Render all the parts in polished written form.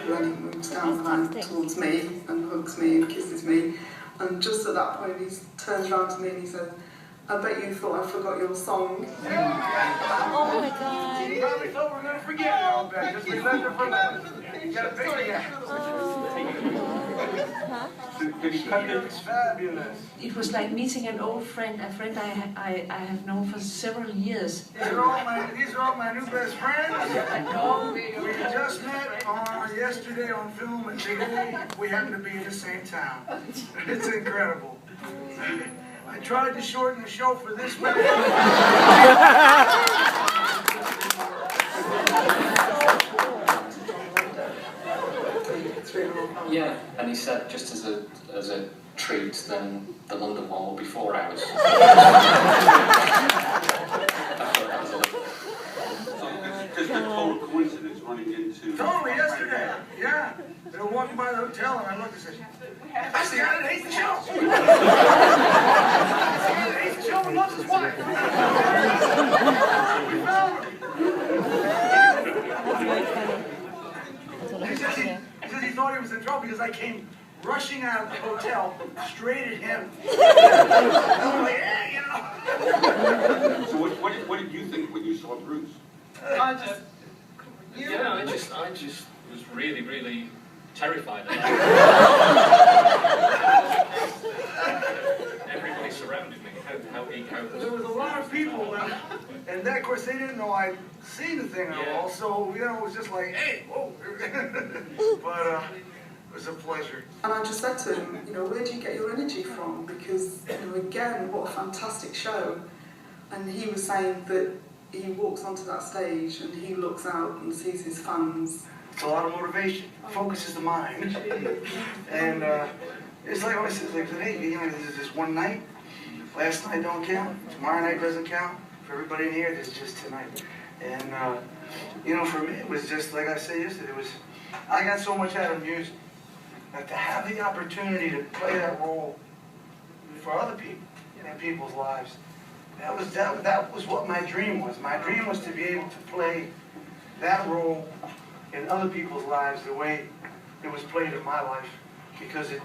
He moves down the line towards me and hugs me and kisses me. And just at that point, he turns around to me and he says, "I bet you thought I forgot your song." Oh my God. You probably thought we were going to forget it all back. Just remember for life. You got a big It's fabulous. It was like meeting an old friend, a friend I have known for several years. These are all my new best friends. We just met yesterday on film, and today we happen to be in the same town. It's incredible. I tried to shorten the show for this man. Yeah, and he said, just as a treat, then the London one will be 4 hours. I thought that was a little... Just a total coincidence running into... Totally, yesterday. Yeah. They were walking by the hotel, and I looked and said, "That's the guy that hates the show." That's the guy that hates the show and loves his wife. We found him. He says he thought he was in trouble because I came rushing out of the hotel straight at him. I was like, "Hey, you know." So what did you think when you saw Bruce? I just was really, really terrified. Everybody surrounded me. How there was a lot of people, and then of course they didn't know I'd seen the thing at all. So it was just like, "Hey, whoa!" But it was a pleasure. And I just said to him, where do you get your energy from? Because again, what a fantastic show. And he was saying that he walks onto that stage and he looks out and sees his fans. It's a lot of motivation. Focuses the mind. And it's like I always say, hey, this is just one night. Last night don't count. Tomorrow night doesn't count. For everybody in here, this is just tonight. And for me, it was just like I said yesterday. I got so much out of music that to have the opportunity to play that role for other people in people's lives. That was what my dream was. My dream was to be able to play that role in other people's lives the way it was played in my life, because it,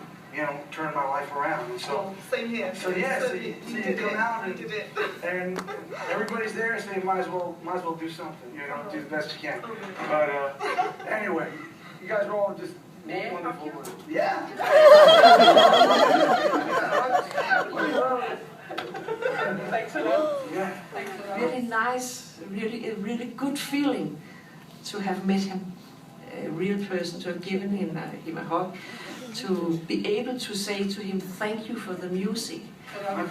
turned my life around. And so Same here. So yeah, so you come out and everybody's there, so you might as well do something. Do the best you can. But anyway, you guys are all just wonderful. Yeah. Thanks a lot. Yeah. Really nice, a really good feeling to have met him, a real person, to have given him a hug, to be able to say to him, "Thank you for the music." And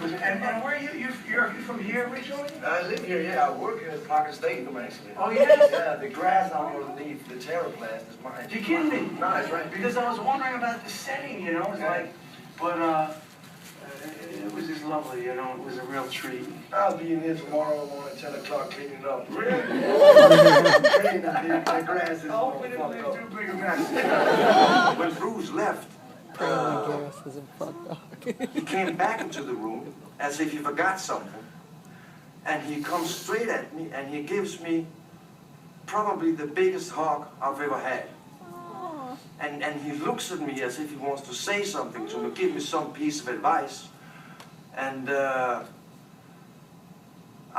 where are you? You're from here originally? I live here, yeah. I work here at Parker Stadium, actually. Oh, yes? Yeah, the grass underneath the terraplast is mine. You kidding me? No, it's right. Because I was wondering about the setting, it's like, but it was just lovely, it was a real treat. I'll be in here tomorrow morning at 10 o'clock cleaning it up. Really? The grass is Oh, we didn't leave too big a mess. When Bruce left, he came back into the room as if he forgot something, and he comes straight at me and he gives me probably the biggest hug I've ever had. And he looks at me as if he wants to say something to me, give me some piece of advice. And I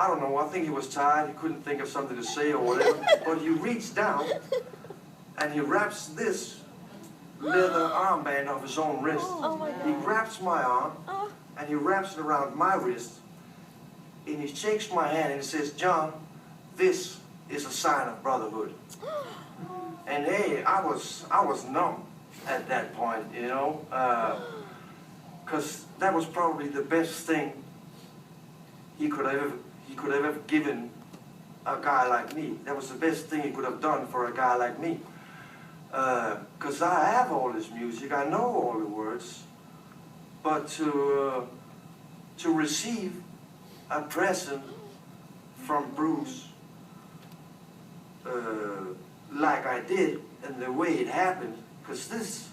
don't know, I think he was tired, he couldn't think of something to say or whatever, but he reached down and he wraps this leather armband of his own wrist. Oh my God. He grabs my arm and he wraps it around my wrist, and he shakes my hand and he says, "John, this is a sign of brotherhood." And hey, I was numb at that point, because that was probably the best thing he could have ever given a guy like me. That was the best thing he could have done for a guy like me. Because I have all this music, I know all the words, but to receive a present from Bruce like I did, and the way it happened, because this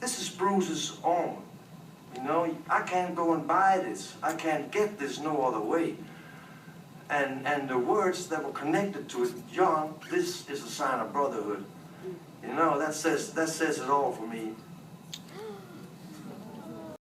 is Bruce's own. I can't go and buy this. I can't get this no other way. and the words that were connected to it, John, this is a sign of brotherhood. You know, that says it all for me.